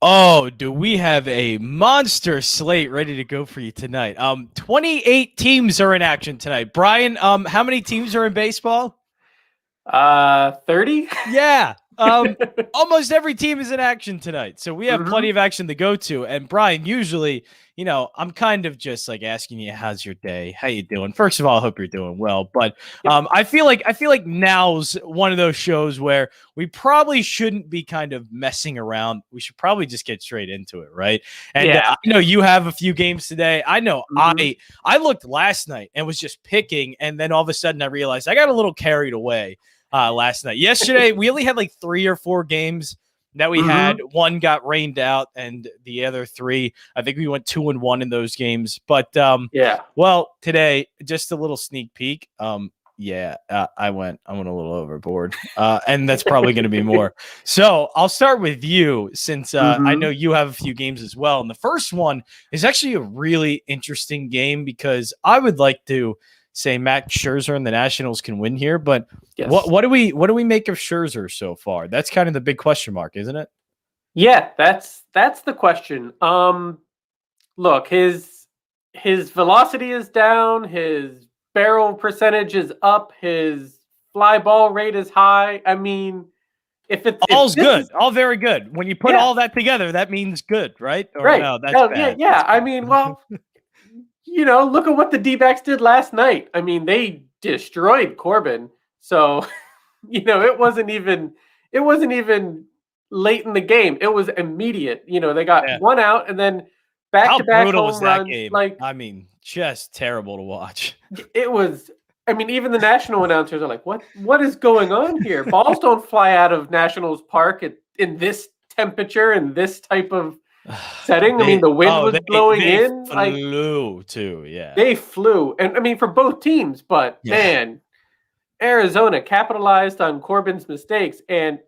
Oh, do we have a monster slate ready to go for you tonight? 28 teams are in action tonight. Brian, how many teams are in baseball? 30? Yeah. Almost every team is in action tonight. So we have plenty of action to go to. And Brian, usually, I'm kind of just like asking you, how's your day? How you doing? First of all, I hope you're doing well. But I feel like now's one of those shows where we probably shouldn't be kind of messing around. We should probably just get straight into it, right? And I know you have a few games today. I know I looked last night and was just picking, and then all of a sudden I realized I got a little carried away last night. Yesterday, we only had like 3 or 4 games that we had. One got rained out, and the other 3, I think we went 2-1 in those games. But well, today, just a little sneak peek. I went a little overboard, and that's probably going to be more. So I'll start with you, since I know you have a few games as well. And the first one is actually a really interesting game because I would like to say Max Scherzer and the Nationals can win here, but what do we make of Scherzer so far? That's kind of the big question mark, isn't it? Yeah, that's the question. Look, his velocity is down, his barrel percentage is up, his fly ball rate is high. I mean, all's good, all very good. When you put all that together, that means good, right? Or right. No, that's bad. Yeah. I mean, well, look at what the D-backs did last night. I mean, they destroyed Corbin. So, it wasn't even late in the game. It was immediate. They got one out and then back-to-back home runs. Game? I mean, just terrible to watch. It was. I mean, even the national announcers are like, "What is going on here? Balls don't fly out of Nationals Park in this temperature and this type of setting." The wind was blowing in. They flew too, yeah. They flew. And for both teams, but man, Arizona capitalized on Corbin's mistakes. And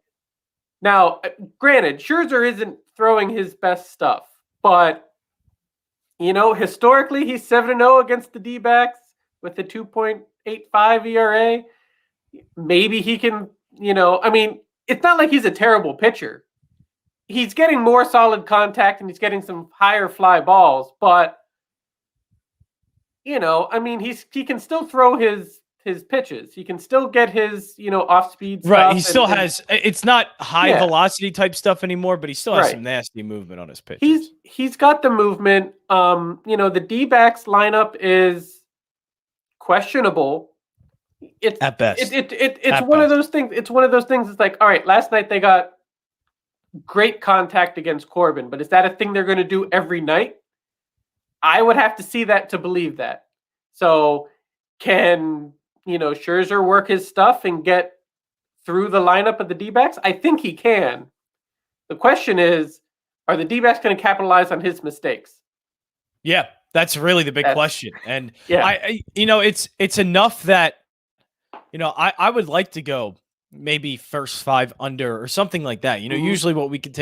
now, granted, Scherzer isn't throwing his best stuff, but historically he's 7-0 against the D-backs with a 2.85 ERA. Maybe he can, it's not like he's a terrible pitcher. He's getting more solid contact and he's getting some higher fly balls, but he can still throw his pitches. He can still get his, off speed stuff. Right. He still has, it's not high velocity type stuff anymore, but he still has some nasty movement on his pitches. He's got the movement. The D-backs lineup is questionable. It's at best. It's one of those things. It's one of those things. It's like, all right, last night they got great contact against Corbin, but is that a thing they're going to do every night? I would have to see that to believe that. So can, Scherzer work his stuff and get through the lineup of the D-backs? I think he can. The question is, are the D-backs going to capitalize on his mistakes? Yeah, that's really the big question. And it's enough that, I would like to go maybe first 5 under or something like that. Usually what we could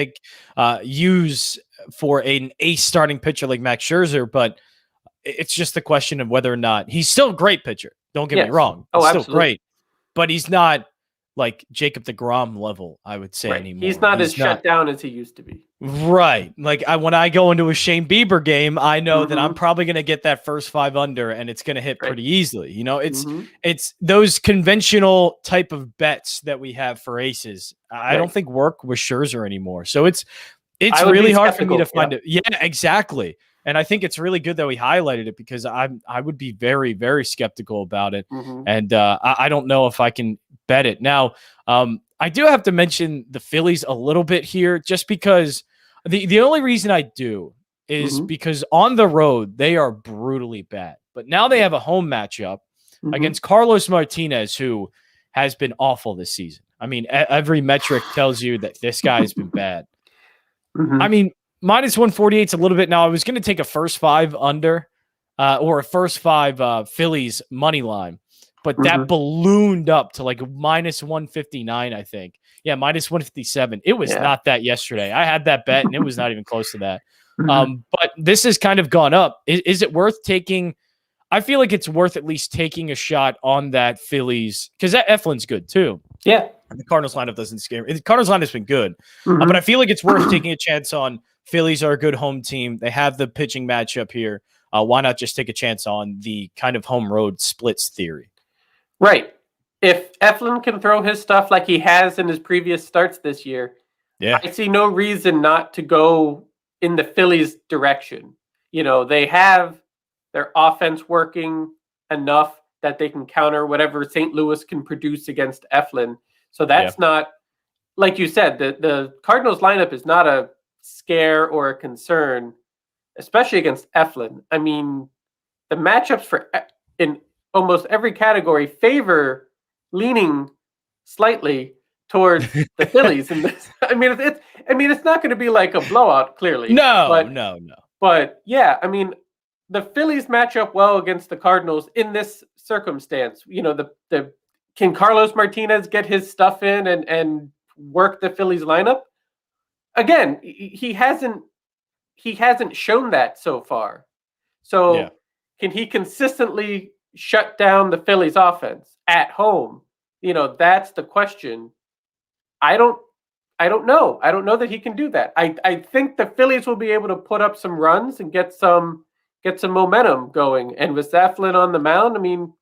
use for an ace starting pitcher like Max Scherzer, but it's just the question of whether or not he's still a great pitcher. Don't get me wrong. He's still great, but he's not like Jacob deGrom level, I would say, anymore. He's not as shut down as he used to be. Right. Like when I go into a Shane Bieber game, I know that I'm probably going to get that first 5 under and it's going to hit pretty easily. It's those conventional type of bets that we have for aces. I don't think work with Scherzer anymore. So it's really hard for me to find it. Yeah, exactly. And I think it's really good that we highlighted it because I would be very, very skeptical about it. And I don't know if I can bet it. Now, I do have to mention the Phillies a little bit here just because the only reason I do is because on the road, they are brutally bad. But now they have a home matchup against Carlos Martinez, who has been awful this season. I mean, every metric tells you that this guy has been bad. I mean, minus 148 is a little bit. Now, I was going to take a first 5 under or a first 5 Phillies money line, but that ballooned up to like minus 159, I think. Yeah, minus 157. It was not that yesterday. I had that bet, and it was not even close to that. But this has kind of gone up. Is it worth taking? I feel like it's worth at least taking a shot on that Phillies because that Eflin's good too. Yeah. And the Cardinals lineup doesn't scare me. The Cardinals lineup's been good, but I feel like it's worth taking a chance on. Phillies are a good home team. They have the pitching matchup here. Why not just take a chance on the kind of home road splits theory? Right. If Eflin can throw his stuff like he has in his previous starts this year, I see no reason not to go in the Phillies' direction. They have their offense working enough that they can counter whatever St. Louis can produce against Eflin. So that's not, like you said, the Cardinals lineup is not a scare or a concern, especially against Eflin. I mean, the matchups in almost every category favor leaning slightly towards the Phillies. And it's not going to be like a blowout, clearly. No. But yeah, I mean, the Phillies match up well against the Cardinals in this circumstance. Can Carlos Martinez get his stuff in and work the Phillies lineup? Again, he hasn't shown that so far. So can he consistently shut down the Phillies offense at home? That's the question. I don't know. I don't know that he can do that. I think the Phillies will be able to put up some runs and get some momentum going. And with Eflin on the mound, I mean,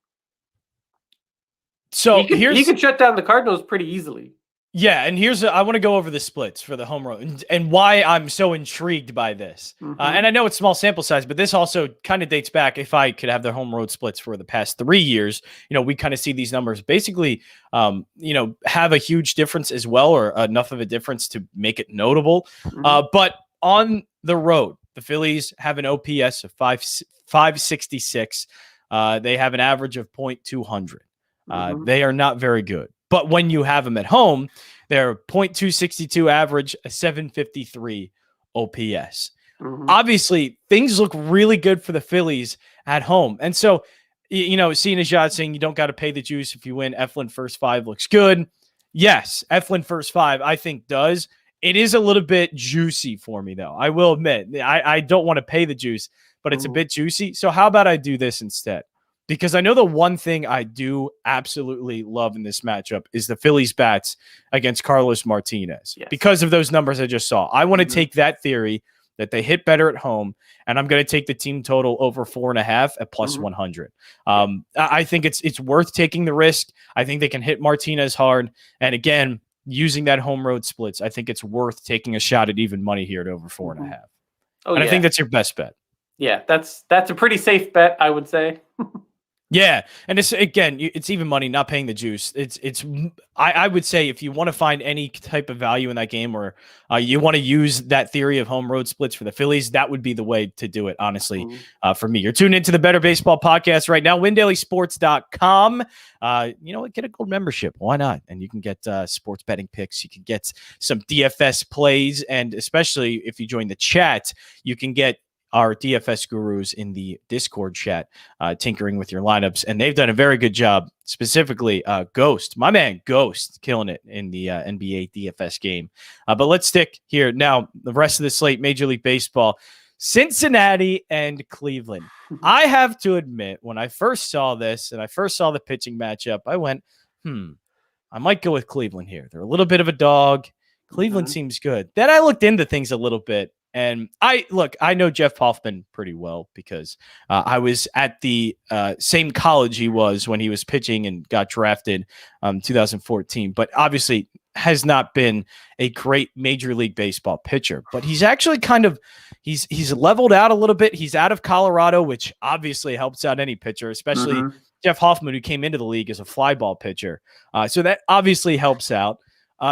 so he could shut down the Cardinals pretty easily. Yeah, and I want to go over the splits for the home run and why I'm so intrigued by this. And I know it's small sample size, but this also kind of dates back. If I could have the home road splits for the past 3 years, we kind of see these numbers basically, have a huge difference as well, or enough of a difference to make it notable. But on the road, the Phillies have an OPS of 566. They have an average of .200. They are not very good. But when you have them at home, they're .262 average, a 753 OPS. Obviously, things look really good for the Phillies at home. And so, seeing as Jansen saying you don't got to pay the juice if you win, Eflin first 5 looks good. Yes, Eflin first 5, I think does. It is a little bit juicy for me, though. I will admit, I don't want to pay the juice, but it's a bit juicy. So how about I do this instead? Because I know the one thing I do absolutely love in this matchup is the Phillies bats against Carlos Martinez. Because of those numbers I just saw. I want to take that theory that they hit better at home, and I'm going to take the team total over 4.5 at plus 100. I think it's worth taking the risk. I think they can hit Martinez hard. And again, using that home road splits, I think it's worth taking a shot at even money here at over 4.5. I think that's your best bet. Yeah, that's a pretty safe bet, I would say. Yeah, and it's even money, not paying the juice. I would say if you want to find any type of value in that game, or you want to use that theory of home road splits for the Phillies, that would be the way to do it, honestly, for me. You're tuned into the Bettor Baseball Podcast right now, WinDailySports.com. Get a gold membership. Why not? And you can get sports betting picks. You can get some DFS plays, and especially if you join the chat, you can get our DFS gurus in the Discord chat, tinkering with your lineups, and they've done a very good job. Specifically, Ghost, my man Ghost, killing it in the NBA DFS game. But let's stick here now. The rest of the slate, Major League Baseball, Cincinnati and Cleveland. I have to admit, when I first saw this and I first saw the pitching matchup, I went, I might go with Cleveland here. They're a little bit of a dog. Cleveland seems good. Then I looked into things a little bit. And I know Jeff Hoffman pretty well because I was at the same college he was when he was pitching and got drafted 2014, but obviously has not been a great Major League Baseball pitcher. But he's actually he's leveled out a little bit. He's out of Colorado, which obviously helps out any pitcher, especially Jeff Hoffman, who came into the league as a fly ball pitcher. So that obviously helps out.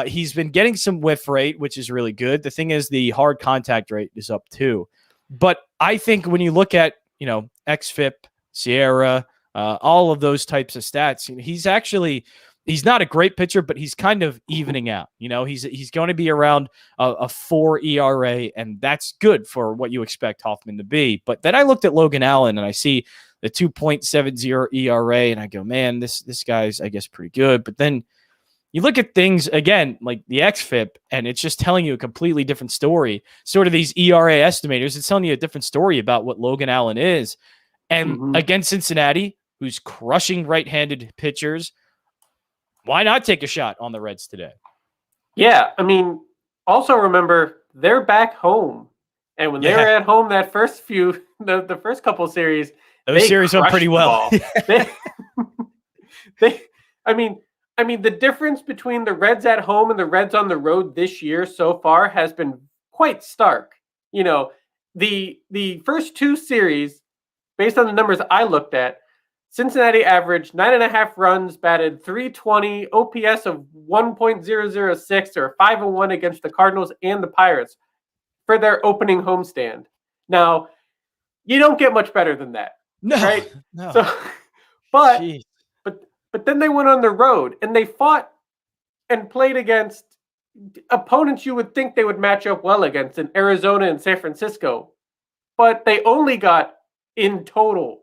He's been getting some whiff rate, which is really good. The thing is, the hard contact rate is up too. But I think when you look at, XFIP, Sierra, all of those types of stats, he's not a great pitcher, but he's kind of evening out. He's going to be around a 4 ERA, and that's good for what you expect Hoffman to be. But then I looked at Logan Allen, and I see the 2.70 ERA, and I go, man, this guy's, I guess, pretty good. But then you look at things, again, like the XFIP, and it's just telling you a completely different story. Sort of these ERA estimators, it's telling you a different story about what Logan Allen is. And against Cincinnati, who's crushing right-handed pitchers, Why not take a shot on the Reds today? Yeah, I mean, also remember they're back home, and when they were at home that first few, the first couple series, those series went pretty well. I mean, the difference between the Reds at home and the Reds on the road this year so far has been quite stark. You know, the first two series, based on the numbers I looked at, Cincinnati averaged 9.5 runs, batted .320, OPS of 1.006, or 5-1 against the Cardinals and the Pirates for their opening homestand. Now, you don't get much better than that, right? No. So, but then they went on the road and they fought and played against opponents you would think they would match up well against in Arizona and San Francisco, but they only got in total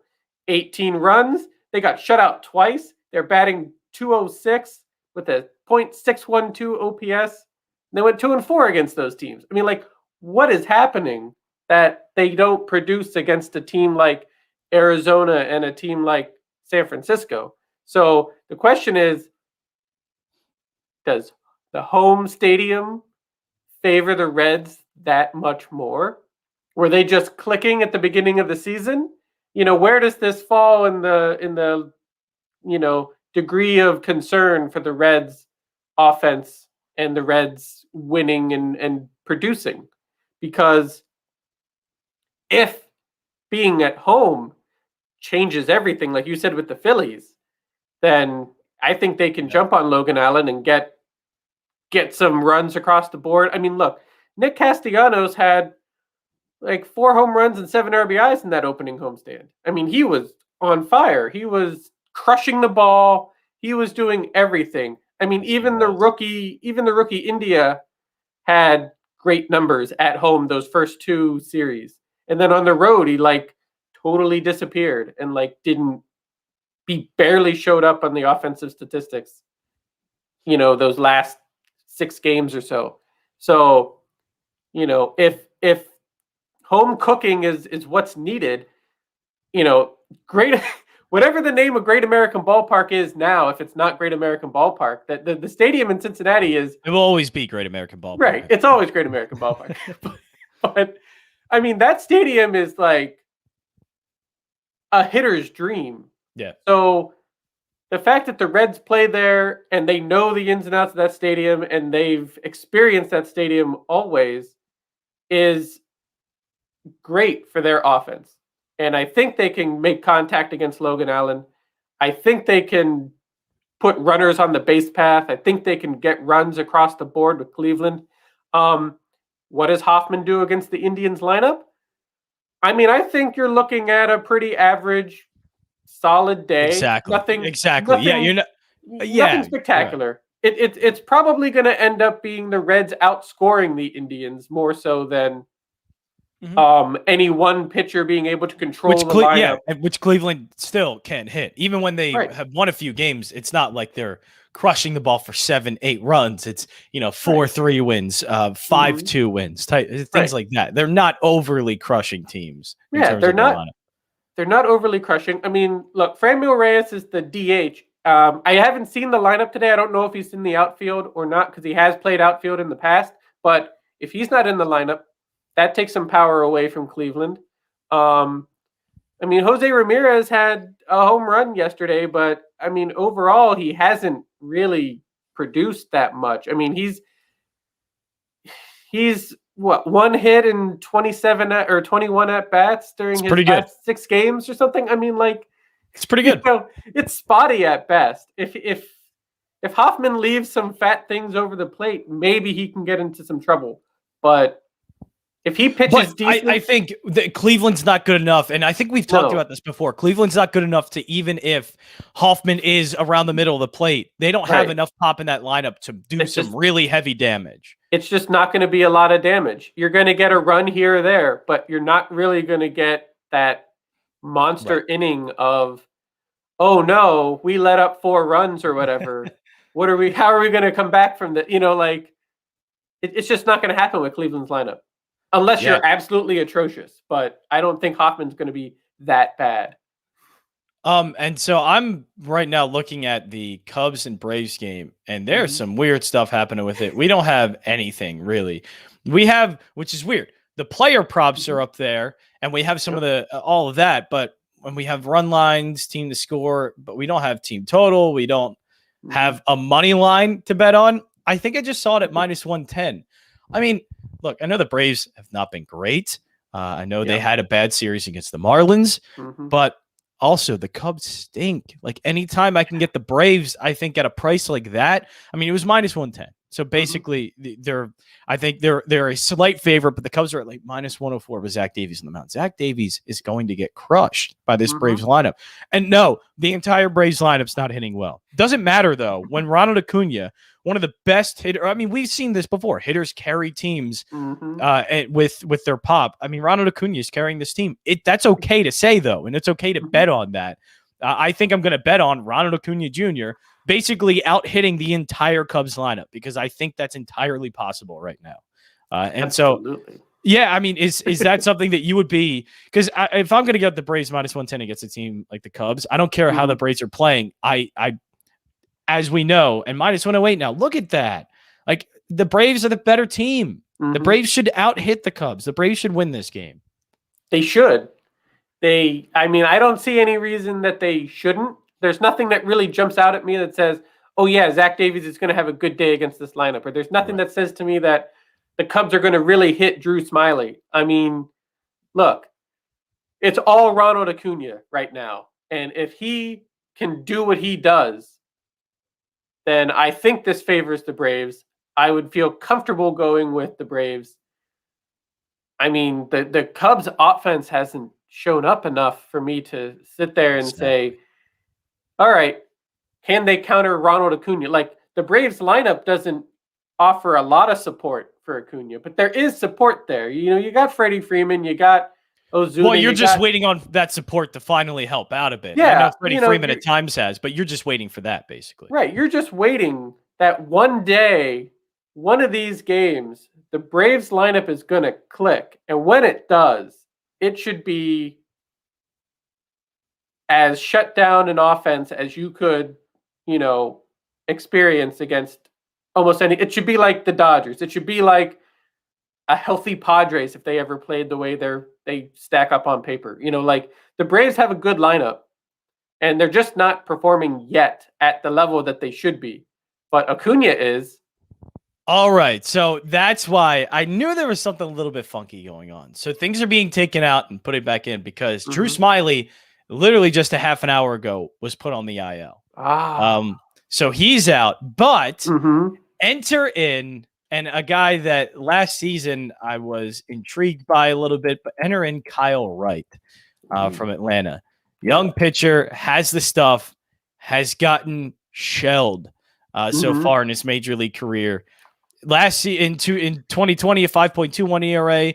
18 runs. They got shut out twice. They're batting .206 with a .612 OPS. They went 2-4 against those teams. I mean, like, what is happening that they don't produce against a team like Arizona and a team like San Francisco? So the question is, does the home stadium favor the Reds that much more? Were they just clicking at the beginning of the season? You know, where does this fall in the degree of concern for the Reds offense and the Reds winning and producing? Because if being at home changes everything, like you said with the Phillies, then I think they can jump on Logan Allen and get some runs across the board. I mean, look, Nick Castellanos had like 4 home runs and 7 RBIs in that opening homestand. I mean, he was on fire. He was crushing the ball. He was doing everything. I mean, even the rookie India had great numbers at home those first 2 series. And then on the road, he like totally disappeared and like he barely showed up on the offensive statistics, you know, those last 6 games or so. So, you know, if home cooking is what's needed, you know, great, whatever the name of Great American Ballpark is now, if it's not Great American Ballpark, that the stadium in Cincinnati is. It will always be Great American Ballpark. Right. It's always Great American Ballpark. but I mean, that stadium is like a hitter's dream. Yeah. So the fact that the Reds play there and they know the ins and outs of that stadium and they've experienced that stadium always is great for their offense. And I think they can make contact against Logan Allen. I think they can put runners on the base path. I think they can get runs across the board with Cleveland. What does Hoffman do against the Indians lineup? I mean, I think you're looking at a pretty average, solid day. Exactly. Nothing, yeah, you're not. Nothing spectacular. Right. It's probably going to end up being the Reds outscoring the Indians more so than any one pitcher being able to control the lineup. Yeah, which Cleveland still can't hit. Even when they have won a few games, it's not like they're crushing the ball for 7-8 runs. It's 4-3 wins, 5-2 wins, things like that. They're not overly crushing teams. Yeah, they're not. They're not overly crushing. I mean, look, Franmil Reyes is the DH. I haven't seen the lineup today. I don't know if he's in the outfield or not because he has played outfield in the past. But if he's not in the lineup, that takes some power away from Cleveland. I mean, Jose Ramirez had a home run yesterday, but I mean, overall, he hasn't really produced that much. I mean, he's what, 1 hit in 27 or 21 at bats during his last 6 games or something. I mean, like, it's pretty good. It's spotty at best. If Hoffman leaves some fat things over the plate, maybe he can get into some trouble. But if he pitches decent, I think that Cleveland's not good enough, and I think we've talked about this before. Cleveland's not good enough to, even if Hoffman is around the middle of the plate, they don't have enough pop in that lineup to do some really heavy damage. It's just not going to be a lot of damage. You're going to get a run here or there, but you're not really going to get that monster inning of, oh no, we let up 4 runs or whatever. How are we going to come back from that? It's just not going to happen with Cleveland's lineup. Unless you're absolutely atrocious, but I don't think Hoffman's going to be that bad. And so I'm right now looking at the Cubs and Braves game, and there's some weird stuff happening with it. We don't have anything really. We have, which is weird. The player props are up there, and we have some of the all of that. But when we have run lines, team to score, but we don't have team total. We don't have a money line to bet on. I think I just saw it at -110. I mean, look, I know the Braves have not been great. I know they had a bad series against the Marlins, but also the Cubs stink. Like anytime I can get the Braves, I think at a price like that, I mean, it was -110. So basically I think they're a slight favorite, but the Cubs are at like -104 with Zach Davies in the mound. Zach Davies is going to get crushed by this Braves lineup. And no, the entire Braves lineup's not hitting well. Doesn't matter though. When Ronald Acuna, one of the best hitters, I mean, we've seen this before. Hitters carry teams with their pop. I mean, Ronald Acuna is carrying this team. That's okay to say though, and it's okay to bet on that. I think I'm going to bet on Ronald Acuna Jr. basically out hitting the entire Cubs lineup because I think that's entirely possible right now. And Absolutely. So, yeah, I mean, is that something that you would be? Because if I'm going to get the Braves -110 against a team like the Cubs, I don't care how the Braves are playing. I as we know, and -108 now. Look at that. Like the Braves are the better team. The Braves should out hit the Cubs. The Braves should win this game. They should. I mean, I don't see any reason that they shouldn't. There's nothing that really jumps out at me that says, oh yeah, Zach Davies is going to have a good day against this lineup. Or there's nothing that says to me that the Cubs are going to really hit Drew Smyly. I mean, look, it's all Ronald Acuna right now. And if he can do what he does, then I think this favors the Braves. I would feel comfortable going with the Braves. I mean, the Cubs offense hasn't shown up enough for me to sit there and say, all right, can they counter Ronald Acuna? Like the Braves lineup doesn't offer a lot of support for Acuna, but there is support there. You know, you got Freddie Freeman, you got Ozuna. Well, you're just waiting on that support to finally help out a bit. Yeah, I know Freddie Freeman at times has, but you're just waiting for that basically. Right. You're just waiting that one day, one of these games, the Braves lineup is going to click. And when it does, it should be as shut down an offense as you could, experience against almost any. It should be like the Dodgers. It should be like a healthy Padres if they ever played the way they stack up on paper. Like the Braves have a good lineup, and they're just not performing yet at the level that they should be. But Acuna is. All right, so that's why I knew there was something a little bit funky going on. So things are being taken out and put it back in because Drew Smyly, literally just a half an hour ago, was put on the IL. So he's out, but enter in, and a guy that last season I was intrigued by a little bit, but enter in Kyle Wright from Atlanta. Young pitcher, has the stuff, has gotten shelled so far in his major league career. Last season in 2020, a 5.21 ERA.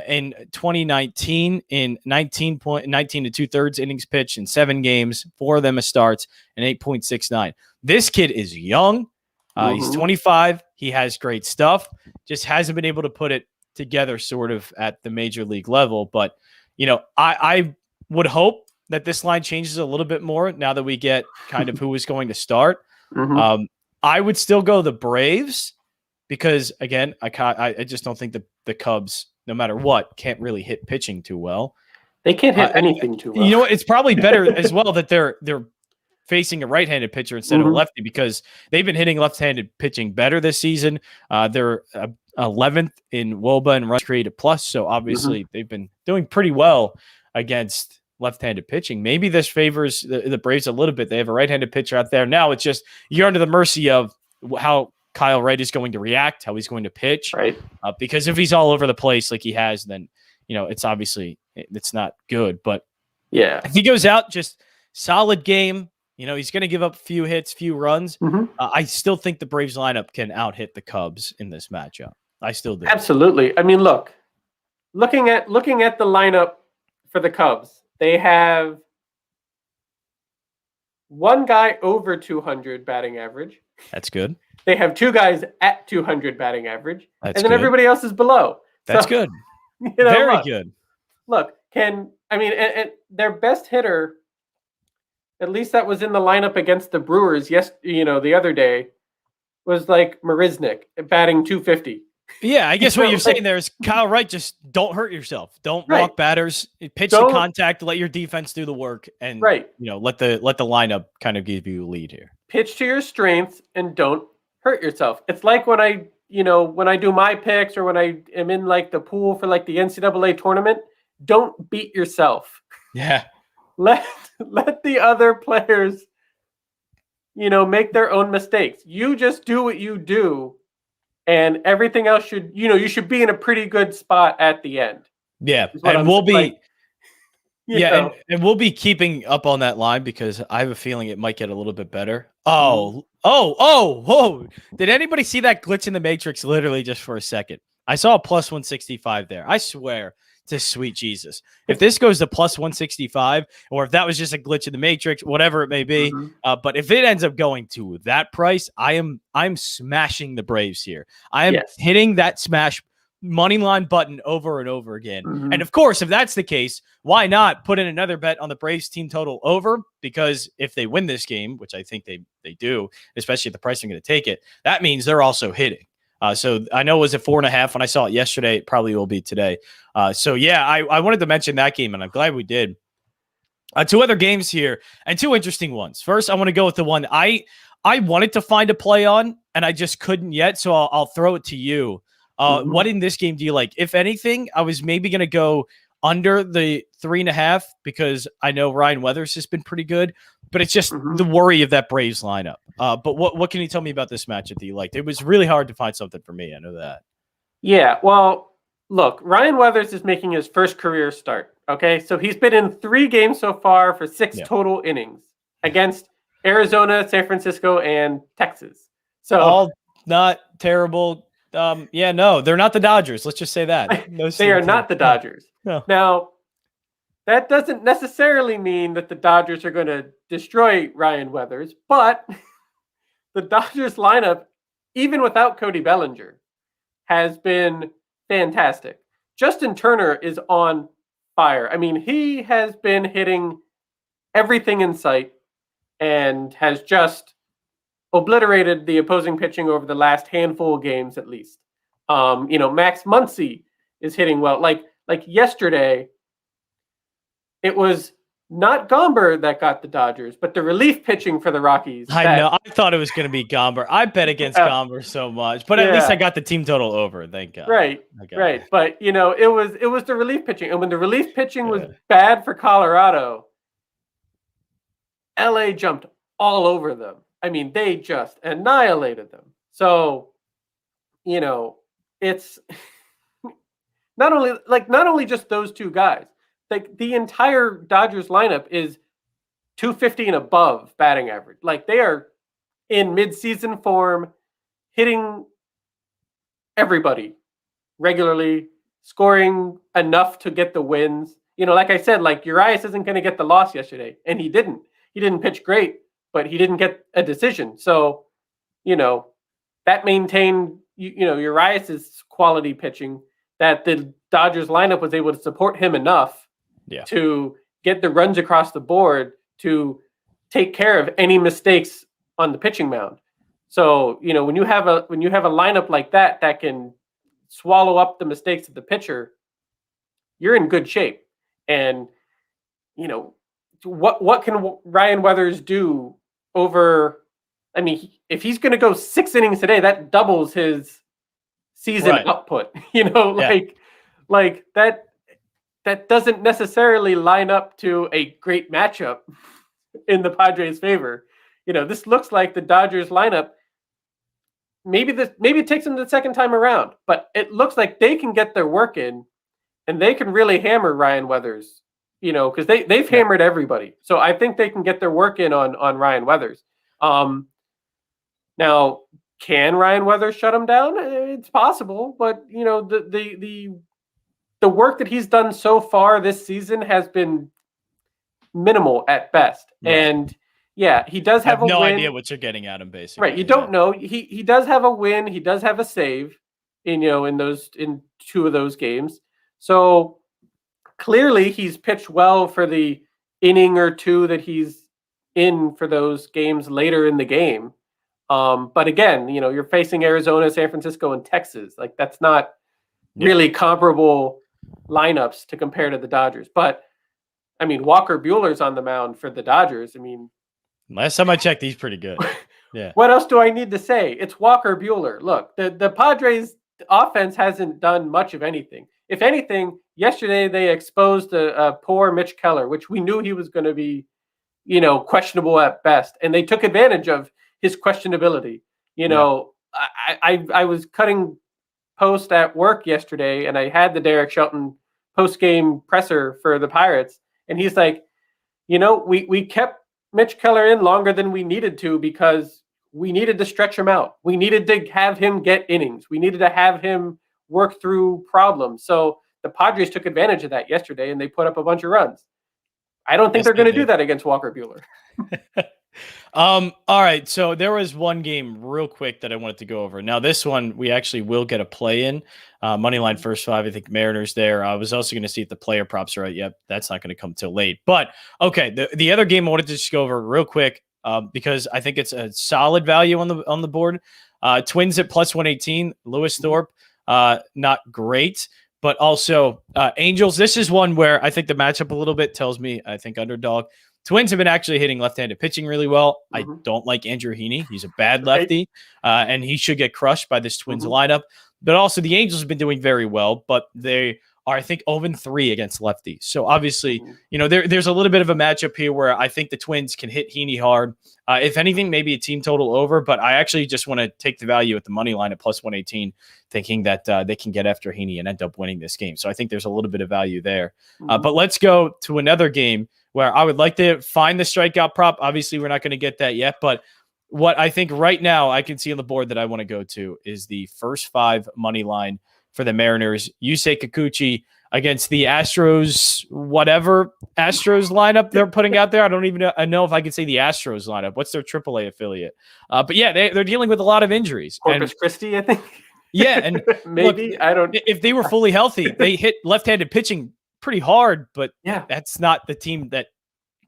In 2019, in 19 and 2/3 innings pitched in 7 games, 4 of them as starts, and 8.69. This kid is young. He's 25. He has great stuff. Just hasn't been able to put it together sort of at the major league level. But, I would hope that this line changes a little bit more now that we get kind of who is going to start. I would still go the Braves because, again, I just don't think the Cubs, no matter what, can't really hit pitching too well. They can't hit anything too well. You know what? It's probably better as well that they're facing a right-handed pitcher instead of a lefty because they've been hitting left-handed pitching better this season. They're 11th in WOBA and runs created plus, so obviously they've been doing pretty well against left-handed pitching. Maybe this favors the Braves a little bit. They have a right-handed pitcher out there. Now it's just you're under the mercy of how Kyle Wright is going to react, how he's going to pitch. Right. Because if he's all over the place like he has, then, it's obviously it's not good. But yeah, if he goes out, just solid game. He's going to give up a few hits, few runs. I still think the Braves lineup can out-hit the Cubs in this matchup. I still do. Absolutely. I mean, looking at the lineup for the Cubs, they have one guy over 200 batting average. That's good. They have 2 guys at 200 batting average, and then everybody else is below. That's good. Very good. Look, and their best hitter at least that was in the lineup against the Brewers, the other day, was like Marisnik batting 250. Yeah, I guess what you're saying there is, Kyle Wright, just don't hurt yourself. Don't walk batters. Pitch to contact. Let your defense do the work, and let the lineup kind of give you a lead here. Pitch to your strengths and don't hurt yourself. It's like when I do my picks or when I am in like the pool for like the NCAA tournament. Don't beat yourself. Yeah. Let the other players, make their own mistakes. You just do what you do. And everything else should, you should be in a pretty good spot at the end. Yeah. And we'll be, and we'll be keeping up on that line because I have a feeling it might get a little bit better. Whoa. Did anybody see that glitch in the matrix literally just for a second? I saw a plus 165 there. I swear to sweet Jesus. If this goes to plus 165, or if that was just a glitch in the matrix, whatever it may be, but if it ends up going to that price, I'm smashing the Braves here. I am hitting that smash money line button over and over again. And of course, if that's the case, why not put in another bet on the Braves team total over? Because if they win this game, which I think they do, especially if the price is going to take it, that means they're also hitting. So I know it was at 4.5 when I saw it yesterday. It probably will be today. I wanted to mention that game, and I'm glad we did. Two other games here, and two interesting ones. First, I want to go with the one I wanted to find a play on, and I just couldn't yet, so I'll throw it to you. What in this game do you like? If anything, I was maybe going to go under the 3.5 because I know Ryan Weathers has been pretty good, but it's just the worry of that Braves lineup. But what can you tell me about this matchup that you liked? It was really hard to find something for me. I know that. Yeah, well, look, Ryan Weathers is making his first career start. Okay, so he's been in 3 games so far for 6 total innings against Arizona, San Francisco, and Texas. So all not terrible. No, they're not the Dodgers. Let's just say that. They are not the Dodgers. No. Now, that doesn't necessarily mean that the Dodgers are going to destroy Ryan Weathers, but the Dodgers lineup, even without Cody Bellinger, has been fantastic. Justin Turner is on fire. I mean, he has been hitting everything in sight and has just obliterated the opposing pitching over the last handful of games at least. Max Muncy is hitting well. Like yesterday, it was not Gomber that got the Dodgers, but the relief pitching for the Rockies. I know. I thought it was going to be Gomber. I bet against Gomber so much, but at least I got the team total over. Thank God. Right. But it was the relief pitching, and when the relief pitching was bad for Colorado, LA jumped all over them. I mean, they just annihilated them. So, it's not only just those two guys. Like the entire Dodgers lineup is 250 and above batting average. Like they are in mid-season form, hitting everybody regularly, scoring enough to get the wins. Like I said, like Urias isn't going to get the loss yesterday, and he didn't. He didn't pitch great, but he didn't get a decision. So, that maintained, Urias's quality pitching, that the Dodgers lineup was able to support him enough to get the runs across the board to take care of any mistakes on the pitching mound. So, when you have a lineup like that can swallow up the mistakes of the pitcher, you're in good shape. And, what can Ryan Weathers do over? I mean, if he's going to go 6 innings today, that doubles his season output. Like that doesn't necessarily line up to a great matchup in the Padres' favor. This looks like the Dodgers lineup. Maybe it takes them the second time around, but it looks like they can get their work in, and they can really hammer Ryan Weathers. Because they've hammered everybody. So I think they can get their work in on Ryan Weathers. Now, can Ryan Weathers shut him down? It's possible, but the work that he's done so far this season has been minimal at best. Right. And he does have a no win. Idea what you're getting at him, basically. Right, you don't know. He does have a win. He does have a save. In 2 of those games. So clearly, he's pitched well for the inning or 2 that he's in for those games later in the game. But again, you're facing Arizona, San Francisco, and Texas. Like, that's not really comparable lineups to compare to the Dodgers. But I mean, Walker Buehler's on the mound for the Dodgers. I mean, last time I checked, he's pretty good. Yeah. What else do I need to say? It's Walker Buehler. Look, the Padres offense hasn't done much of anything. If anything, yesterday they exposed a poor Mitch Keller, which we knew he was going to be, questionable at best. And they took advantage of his questionability. I was cutting post at work yesterday, and I had the Derek Shelton post-game presser for the Pirates. And he's like, we kept Mitch Keller in longer than we needed to because we needed to stretch him out. We needed to have him get innings. We needed to have him work through problems. So the Padres took advantage of that yesterday, and they put up a bunch of runs. I don't think they're going to do that against Walker Buehler. All right. So there was one game real quick that I wanted to go over. Now, this one, we actually will get a play in. Moneyline first five, I think Mariners there. I was also going to see if the player props are right. Yep, that's not going to come till late. But, okay, the other game I wanted to just go over real quick because I think it's a solid value on the board. Twins at plus 118. Lewis Thorpe, not great. But also Angels. This is one where I think the matchup a little bit tells me I think underdog. Twins have been actually hitting left-handed pitching really well. I don't like Andrew Heaney. He's a bad lefty, and he should get crushed by this Twins lineup. But also the Angels have been doing very well, but they are, I think, 0-3 against lefties. So obviously, there's a little bit of a matchup here where I think the Twins can hit Heaney hard. If anything, maybe a team total over, but I actually just want to take the value at the money line at plus 118, thinking that they can get after Heaney and end up winning this game. So I think there's a little bit of value there. But let's go to another game where I would like to find the strikeout prop. Obviously, we're not going to get that yet, but what I think right now I can see on the board that I want to go to is the first five money line for the Mariners. Yusei Kikuchi against the Astros, whatever Astros lineup they're putting out there. I don't even know if I can say the Astros lineup. What's their AAA affiliate? But yeah, they're dealing with a lot of injuries. Corpus Christi, I think. Yeah, and maybe look, I don't. If they were fully healthy, they hit left-handed pitching pretty hard, but that's not the team that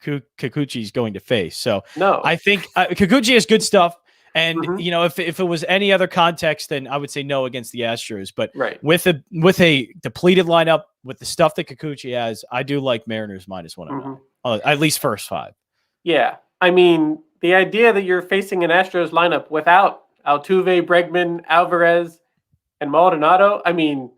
Kikuchi is going to face. So no, I think Kikuchi has good stuff. And, if it was any other context, then I would say no against the Astros. But with a depleted lineup, with the stuff that Kikuchi has, I do like Mariners minus 109, at least first five. Yeah. I mean, the idea that you're facing an Astros lineup without Altuve, Bregman, Alvarez, and Maldonado, I mean,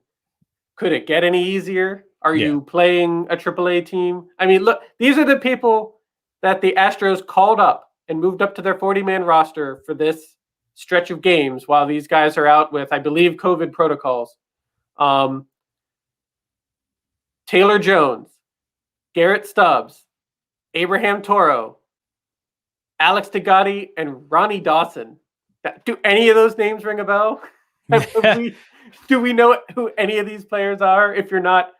could it get any easier? Are you playing a AAA team? I mean, look, these are the people that the Astros called up and moved up to their 40-man roster for this stretch of games while these guys are out with, I believe, COVID protocols. Taylor Jones, Garrett Stubbs, Abraham Toro, Alex DeGotti, and Ronnie Dawson. Do any of those names ring a bell? Do we know who any of these players are if you're not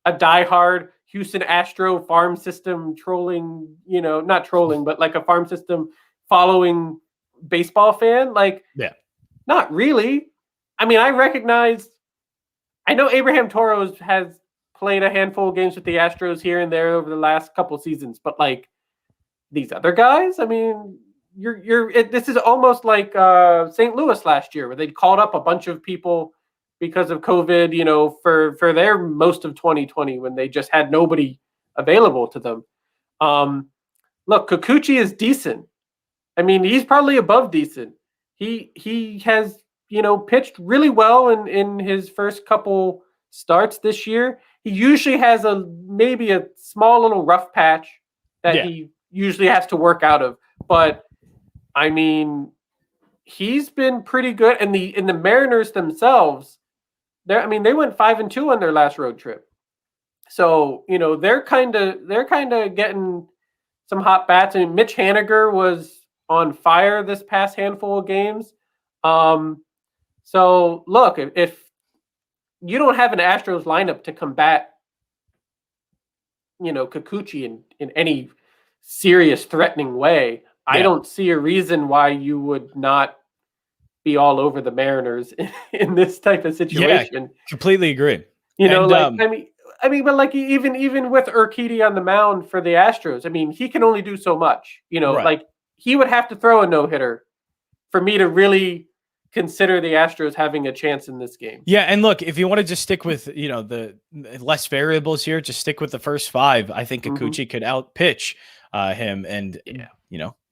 a diehard Houston Astro farm system trolling, not trolling, but like a farm system following baseball fan? Not really. I mean, I know Abraham Toro has played a handful of games with the Astros here and there over the last couple seasons, but like these other guys, I mean, this is almost like St. Louis last year where they called up a bunch of people because of COVID, for their most of 2020 when they just had nobody available to them. Look, Kikuchi is decent. I mean, he's probably above decent. He has, pitched really well in his first couple starts this year. He usually has maybe a small little rough patch that he usually has to work out of. But I mean, he's been pretty good. And the Mariners themselves, they went 5-2 on their last road trip. So, they're kind of getting some hot bats. I mean, Mitch Haniger was on fire this past handful of games. So look, if you don't have an Astros lineup to combat, Kikuchi in any serious threatening way, I don't see a reason why you would not be all over the Mariners in this type of situation. Yeah, completely agree. I mean, but like even with Urquidy on the mound for the Astros, I mean, he can only do so much. Right. Like he would have to throw a no-hitter for me to really consider the Astros having a chance in this game. Yeah, and look, if you want to just stick with the less variables here, just stick with the first 5. I think Kikuchi could outpitch him, and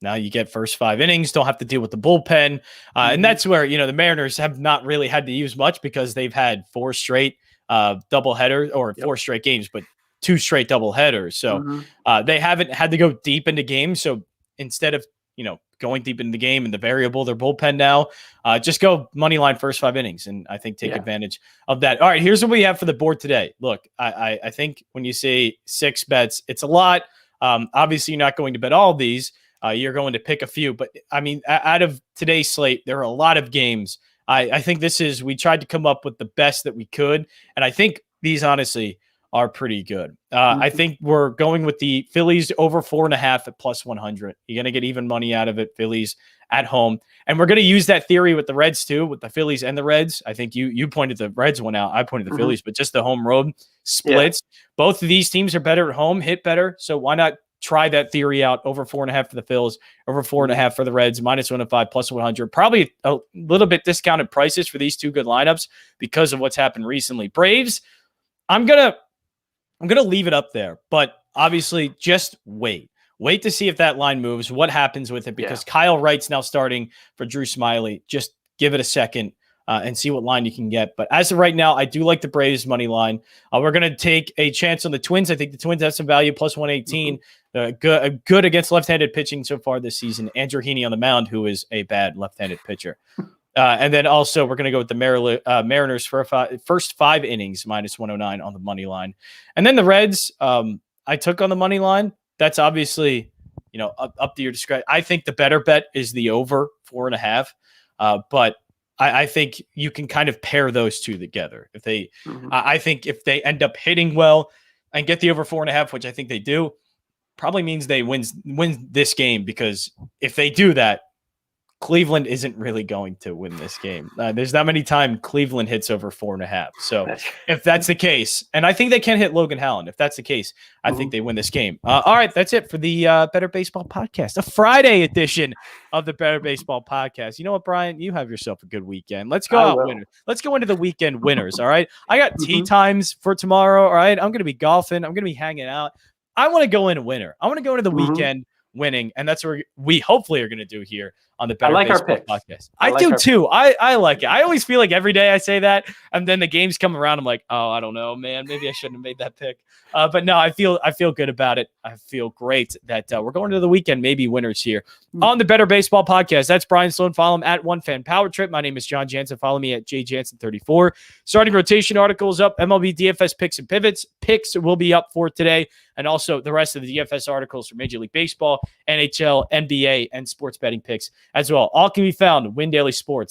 now you get first 5 innings, don't have to deal with the bullpen, and that's where the Mariners have not really had to use much because they've had 4 straight doubleheaders or 4 straight games, but 2 straight doubleheaders, so they haven't had to go deep into games. So instead of going deep into the game and the variable, their bullpen now, just go money line first 5 innings. And I think take advantage of that. All right, here's what we have for the board today. Look, I think when you say 6 bets, it's a lot. Obviously, you're not going to bet all of these. You're going to pick a few. But, I mean, out of today's slate, there are a lot of games. I think we tried to come up with the best that we could. And I think these, honestly, are pretty good. I think we're going with the Phillies over 4.5 at plus 100. You're going to get even money out of it, Phillies at home. And we're going to use that theory with the Reds too, with the Phillies and the Reds. I think you pointed the Reds one out. I pointed the Phillies, but just the home road splits. Yeah. Both of these teams are better at home, hit better. So why not try that theory out? Over 4.5 for the Phils, over 4.5 for the Reds, minus 105, plus 100. Probably a little bit discounted prices for these two good lineups because of what's happened recently. Braves, I'm going to leave it up there, but obviously just wait to see if that line moves, what happens with it, because Kyle Wright's now starting for Drew Smyly. Just give it a second and see what line you can get. But as of right now, I do like the Braves money line. We're going to take a chance on the Twins. I think the Twins have some value, plus 118. Good against left-handed pitching so far this season. Andrew Heaney on the mound, who is a bad left-handed pitcher. And then also we're going to go with the Mariners for first 5 innings, minus 109 on the money line. And then the Reds, I took on the money line. That's obviously, up to your discretion. I think the better bet is the over 4.5. But I think you can kind of pair those two together. If they, I think if they end up hitting well and get the over 4.5, which I think they do, probably means they win this game, because if they do that, Cleveland isn't really going to win this game. There's not many times Cleveland hits over 4.5. So if that's the case, and I think they can hit Logan Hallen. If that's the case, I think they win this game. All right, that's it for the Bettor Baseball Podcast, a Friday edition of the Bettor Baseball Podcast. You know what, Brian? You have yourself a good weekend. Let's go out winners. Let's go into the weekend winners. All right, I got tee times for tomorrow. All right, I'm going to be golfing. I'm going to be hanging out. I want to go in a winner. I want to go into the weekend winning, and that's what we hopefully are going to do here on the Bettor Baseball Podcast. I do too. I like it. I always feel like every day I say that, and then the games come around, I'm like, oh, I don't know, man, maybe I shouldn't have made that pick. But no, I feel good about it. I feel great that we're going to the weekend, maybe winners here on the Bettor Baseball Podcast. That's Brian Slone. Follow him at OneFanPowerTrip. My name is John Jansen. Follow me at JJansen34. Starting rotation articles up. MLB DFS picks and pivots. Picks will be up for today, and also the rest of the DFS articles for Major League Baseball, NHL, NBA, and sports betting picks as well. All can be found at WinDailySports.com.